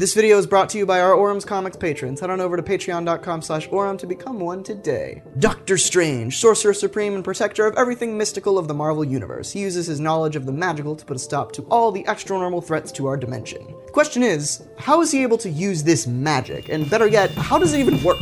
This video is brought to you by our Auram's Comics patrons. Head on over to patreon.com/Auram to become one today. Doctor Strange, Sorcerer Supreme and Protector of everything mystical of the Marvel Universe. He uses his knowledge of the magical to put a stop to all the extra-normal threats to our dimension. The question is, how is he able to use this magic? And better yet, how does it even work?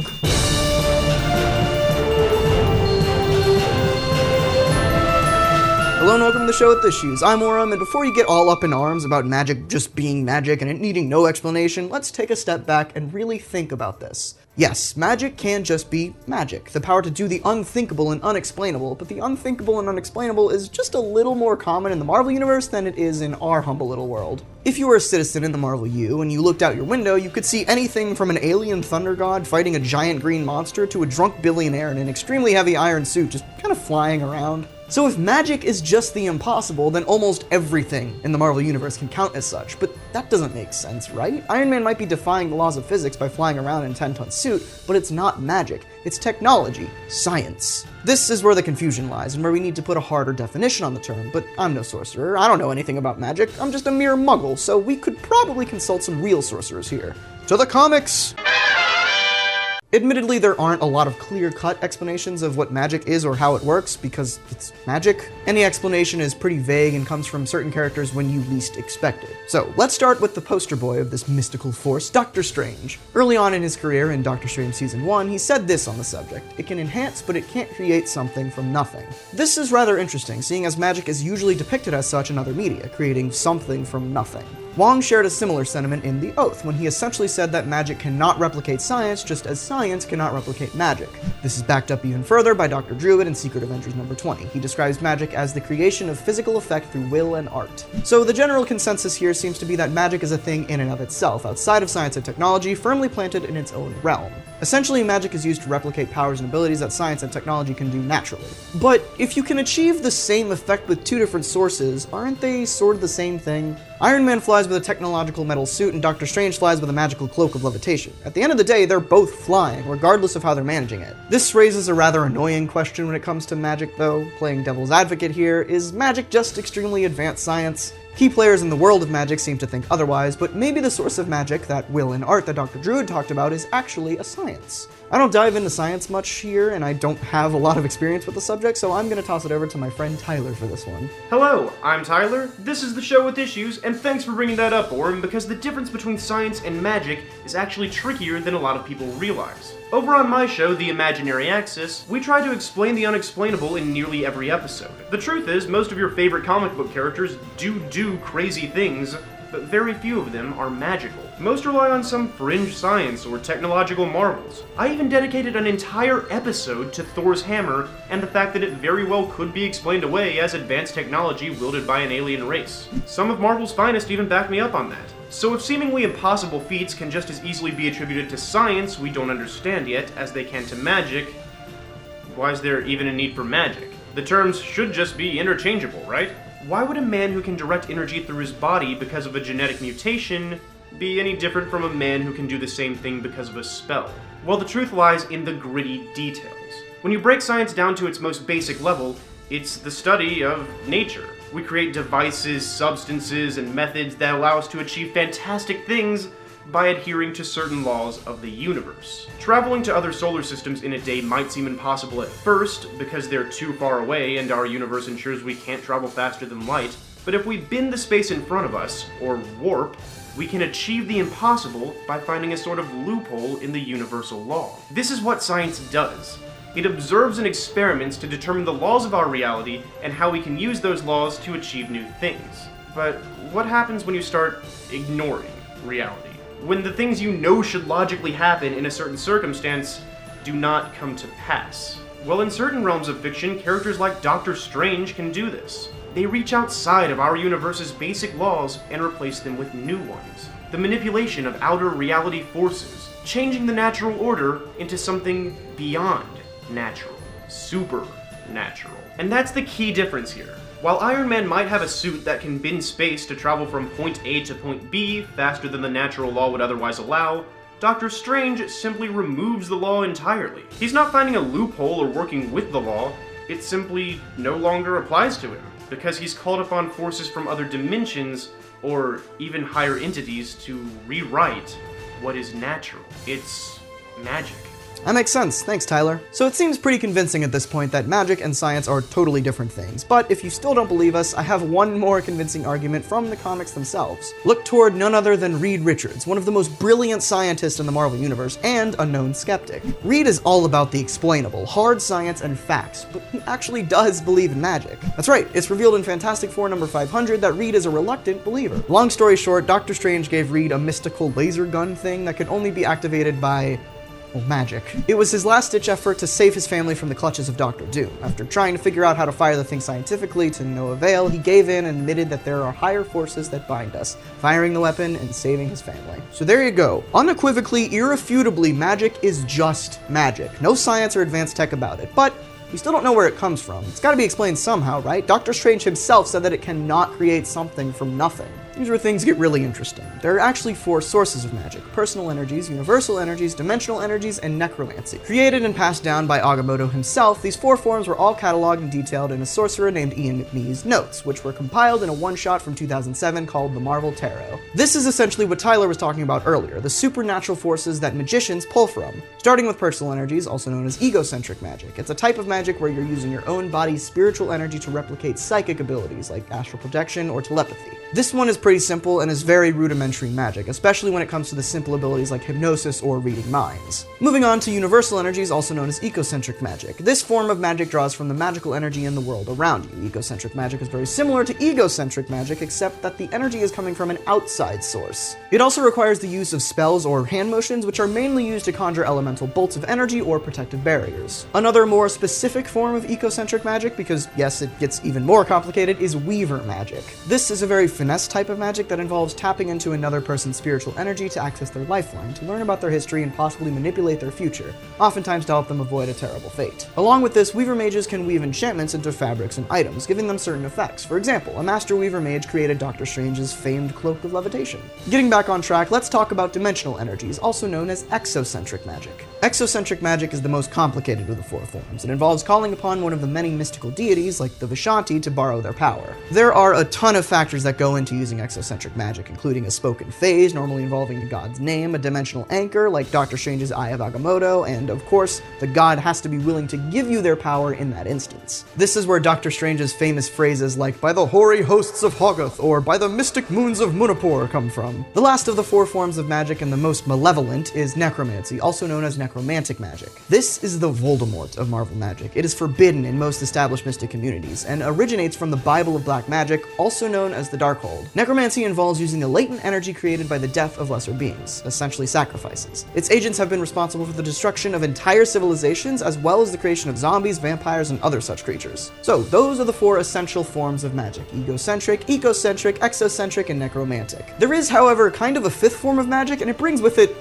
Hello and welcome to the show with Issues. I'm Auram, and before you get all up in arms about magic just being magic and it needing no explanation, let's take a step back and really think about this. Yes, magic can just be magic, the power to do the unthinkable and unexplainable, but the unthinkable and unexplainable is just a little more common in the Marvel Universe than it is in our humble little world. If you were a citizen in the Marvel U and you looked out your window, you could see anything from an alien thunder god fighting a giant green monster to a drunk billionaire in an extremely heavy iron suit just kind of flying around. So if magic is just the impossible, then almost everything in the Marvel Universe can count as such, but that doesn't make sense, right? Iron Man might be defying the laws of physics by flying around in a 10-ton suit, but it's not magic, it's technology, science. This is where the confusion lies, and where we need to put a harder definition on the term, but I'm no sorcerer, I don't know anything about magic, I'm just a mere muggle, so we could probably consult some real sorcerers here. To the comics! Admittedly, there aren't a lot of clear-cut explanations of what magic is or how it works, because it's magic. Any explanation is pretty vague and comes from certain characters when you least expect it. So, let's start with the poster boy of this mystical force, Doctor Strange. Early on in his career in Doctor Strange Season 1, he said this on the subject: "It can enhance, but it can't create something from nothing." This is rather interesting, seeing as magic is usually depicted as such in other media, creating something from nothing. Wong shared a similar sentiment in The Oath, when he essentially said that magic cannot replicate science, just as science cannot replicate magic. This is backed up even further by Dr. Druid in Secret Avengers number 20. He describes magic as the creation of physical effect through will and art. So the general consensus here seems to be that magic is a thing in and of itself, outside of science and technology, firmly planted in its own realm. Essentially, magic is used to replicate powers and abilities that science and technology can do naturally. But if you can achieve the same effect with two different sources, aren't they sort of the same thing? Iron Man flies with a technological metal suit and Doctor Strange flies with a magical cloak of levitation. At the end of the day, they're both flying, regardless of how they're managing it. This raises a rather annoying question when it comes to magic, though. Playing devil's advocate here, is magic just extremely advanced science? Key players in the world of magic seem to think otherwise, but maybe the source of magic, that will and art that Dr. Druid talked about, is actually a science. I don't dive into science much here, and I don't have a lot of experience with the subject, so I'm gonna toss it over to my friend Tyler for this one. Hello, I'm Tyler, this is the show with Issues, and thanks for bringing that up, Auram, because the difference between science and magic is actually trickier than a lot of people realize. Over on my show, The Imaginary Axis, we try to explain the unexplainable in nearly every episode. The truth is, most of your favorite comic book characters do crazy things, but very few of them are magical. Most rely on some fringe science or technological marvels. I even dedicated an entire episode to Thor's hammer and the fact that it very well could be explained away as advanced technology wielded by an alien race. Some of Marvel's finest even back me up on that. So if seemingly impossible feats can just as easily be attributed to science we don't understand yet as they can to magic, why is there even a need for magic? The terms should just be interchangeable, right? Why would a man who can direct energy through his body because of a genetic mutation be any different from a man who can do the same thing because of a spell? Well, the truth lies in the gritty details. When you break science down to its most basic level, it's the study of nature. We create devices, substances, and methods that allow us to achieve fantastic things by adhering to certain laws of the universe. Traveling to other solar systems in a day might seem impossible at first, because they're too far away and our universe ensures we can't travel faster than light, but if we bend the space in front of us, or warp, we can achieve the impossible by finding a sort of loophole in the universal law. This is what science does. It observes and experiments to determine the laws of our reality and how we can use those laws to achieve new things. But what happens when you start ignoring reality? When the things you know should logically happen in a certain circumstance do not come to pass? Well, in certain realms of fiction, characters like Doctor Strange can do this. They reach outside of our universe's basic laws and replace them with new ones. The manipulation of outer reality forces, changing the natural order into something beyond natural, supernatural. And that's the key difference here. While Iron Man might have a suit that can bend space to travel from point A to point B faster than the natural law would otherwise allow, Doctor Strange simply removes the law entirely. He's not finding a loophole or working with the law, it simply no longer applies to him, because he's called upon forces from other dimensions or even higher entities to rewrite what is natural. It's magic. That makes sense. Thanks, Tyler. So it seems pretty convincing at this point that magic and science are totally different things. But if you still don't believe us, I have one more convincing argument from the comics themselves. Look toward none other than Reed Richards, one of the most brilliant scientists in the Marvel Universe and a known skeptic. Reed is all about the explainable, hard science and facts, but he actually does believe in magic. That's right, it's revealed in Fantastic Four number 500 that Reed is a reluctant believer. Long story short, Doctor Strange gave Reed a mystical laser gun thing that could only be activated by magic. It was his last-ditch effort to save his family from the clutches of Doctor Doom. After trying to figure out how to fire the thing scientifically to no avail, he gave in and admitted that there are higher forces that bind us, firing the weapon and saving his family. So there you go. Unequivocally, irrefutably, magic is just magic. No science or advanced tech about it, but we still don't know where it comes from. It's gotta be explained somehow, right? Doctor Strange himself said that it cannot create something from nothing. Here's where things get really interesting. There are actually 4 sources of magic: personal energies, universal energies, dimensional energies, and necromancy. Created and passed down by Agamotto himself, these 4 forms were all cataloged and detailed in a sorcerer named Ian McNee's notes, which were compiled in a one-shot from 2007 called the Marvel Tarot. This is essentially what Tyler was talking about earlier, the supernatural forces that magicians pull from. Starting with personal energies, also known as Egocentric Magic. It's a type of magic where you're using your own body's spiritual energy to replicate psychic abilities like astral projection or telepathy. This one is pretty simple and is very rudimentary magic, especially when it comes to the simple abilities like hypnosis or reading minds. Moving on to universal energies, also known as Eco-Centric Magic. This form of magic draws from the magical energy in the world around you. Eco-Centric Magic is very similar to Egocentric Magic, except that the energy is coming from an outside source. It also requires the use of spells or hand motions, which are mainly used to conjure elemental bolts of energy or protective barriers. Another more specific form of Eco-Centric Magic, because yes, it gets even more complicated, is Weaver Magic. This is a very finesse type of magic that involves tapping into another person's spiritual energy to access their lifeline, to learn about their history and possibly manipulate their future, oftentimes to help them avoid a terrible fate. Along with this, Weaver mages can weave enchantments into fabrics and items, giving them certain effects. For example, a Master Weaver mage created Doctor Strange's famed Cloak of Levitation. Getting back on track, let's talk about dimensional energies, also known as Exocentric Magic. Exocentric Magic is the most complicated of the 4 forms. It involves calling upon one of the many mystical deities, like the Vishanti, to borrow their power. There are a ton of factors that go into using exocentric magic, including a spoken phase, normally involving a god's name, a dimensional anchor, like Doctor Strange's Eye of Agamotto, and of course, the god has to be willing to give you their power in that instance. This is where Doctor Strange's famous phrases like, "by the hoary hosts of Hoggoth," or "by the mystic moons of Munapur" come from. The last of the 4 forms of magic and the most malevolent is necromancy, also known as necromantic magic. This is the Voldemort of Marvel magic. It is forbidden in most established mystic communities, and originates from the Bible of Black Magic, also known as the Darkhold. Necromancy involves using the latent energy created by the death of lesser beings, essentially sacrifices. Its agents have been responsible for the destruction of entire civilizations, as well as the creation of zombies, vampires, and other such creatures. So, those are the 4 essential forms of magic: egocentric, ecocentric, exocentric, and necromantic. There is, however, kind of a 5th form of magic, and it brings with it,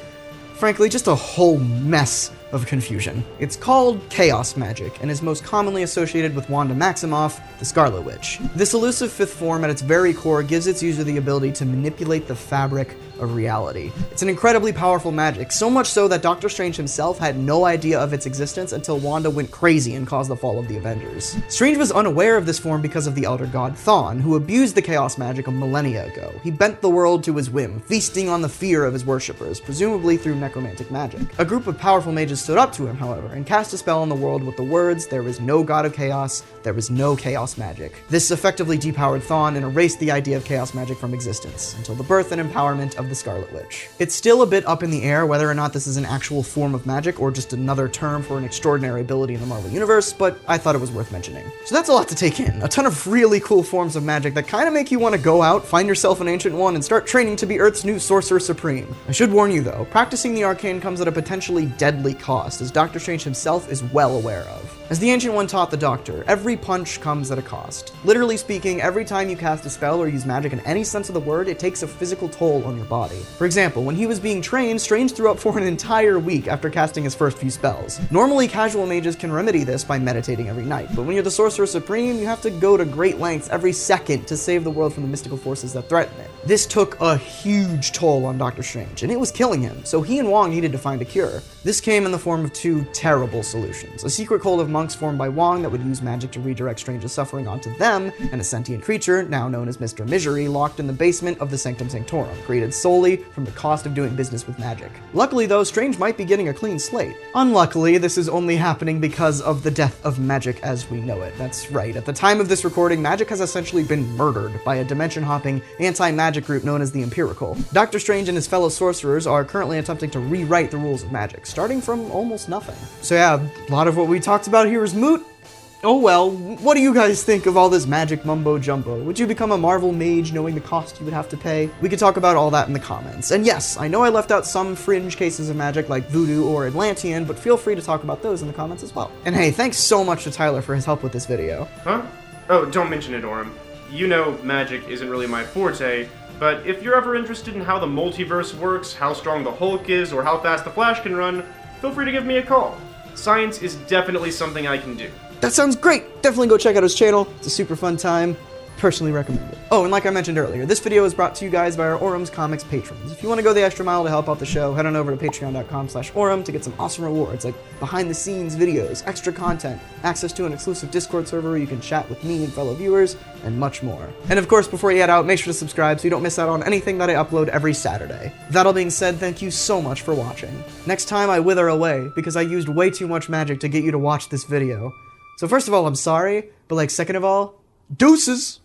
frankly, just a whole mess of confusion. It's called chaos magic, and is most commonly associated with Wanda Maximoff, the Scarlet Witch. This elusive 5th form at its very core gives its user the ability to manipulate the fabric of reality. It's an incredibly powerful magic, so much so that Doctor Strange himself had no idea of its existence until Wanda went crazy and caused the fall of the Avengers. Strange was unaware of this form because of the elder god Thawne, who abused the chaos magic a millennia ago. He bent the world to his whim, feasting on the fear of his worshippers, presumably through necromantic magic. A group of powerful mages stood up to him, however, and cast a spell on the world with the words, "There is no god of chaos, there is no chaos magic." This effectively depowered Thawne and erased the idea of chaos magic from existence, until the birth and empowerment of the Scarlet Witch. It's still a bit up in the air whether or not this is an actual form of magic or just another term for an extraordinary ability in the Marvel Universe, but I thought it was worth mentioning. So that's a lot to take in. A ton of really cool forms of magic that kind of make you want to go out, find yourself an Ancient One, and start training to be Earth's new Sorcerer Supreme. I should warn you though, practicing the arcane comes at a potentially deadly cost, as Doctor Strange himself is well aware of. As the Ancient One taught the Doctor, every punch comes at a cost. Literally speaking, every time you cast a spell or use magic in any sense of the word, it takes a physical toll on your body. For example, when he was being trained, Strange threw up for an entire week after casting his first few spells. Normally, casual mages can remedy this by meditating every night, but when you're the Sorcerer Supreme, you have to go to great lengths every second to save the world from the mystical forces that threaten it. This took a huge toll on Doctor Strange, and it was killing him, so he and Wong needed to find a cure. This came in the form of two terrible solutions. A secret cult of monks formed by Wong that would use magic to redirect Strange's suffering onto them, and a sentient creature, now known as Mr. Misery, locked in the basement of the Sanctum Sanctorum, created solely from the cost of doing business with magic. Luckily though, Strange might be getting a clean slate. Unluckily, this is only happening because of the death of magic as we know it. That's right, at the time of this recording, magic has essentially been murdered by a dimension-hopping, anti-magic group known as the Empirical. Doctor Strange and his fellow sorcerers are currently attempting to rewrite the rules of magic, starting from almost nothing. So yeah, a lot of what we talked about here is moot. Oh well, what do you guys think of all this magic mumbo jumbo? Would you become a Marvel mage knowing the cost you would have to pay? We could talk about all that in the comments. And yes, I know I left out some fringe cases of magic like voodoo or Atlantean, but feel free to talk about those in the comments as well. And hey, thanks so much to Tyler for his help with this video. Huh? Oh, don't mention it, Auram. You know magic isn't really my forte, but if you're ever interested in how the multiverse works, how strong the Hulk is, or how fast the Flash can run, feel free to give me a call. Science is definitely something I can do. That sounds great! Definitely go check out his channel. It's a super fun time. Personally recommend it. Oh, and like I mentioned earlier, this video is brought to you guys by our Auram's Comics patrons. If you want to go the extra mile to help out the show, head on over to patreon.com/Auram to get some awesome rewards like behind-the-scenes videos, extra content, access to an exclusive Discord server where you can chat with me and fellow viewers, and much more. And of course, before you head out, make sure to subscribe so you don't miss out on anything that I upload every Saturday. That all being said, thank you so much for watching. Next time I wither away because I used way too much magic to get you to watch this video. So first of all, I'm sorry, but like second of all, deuces!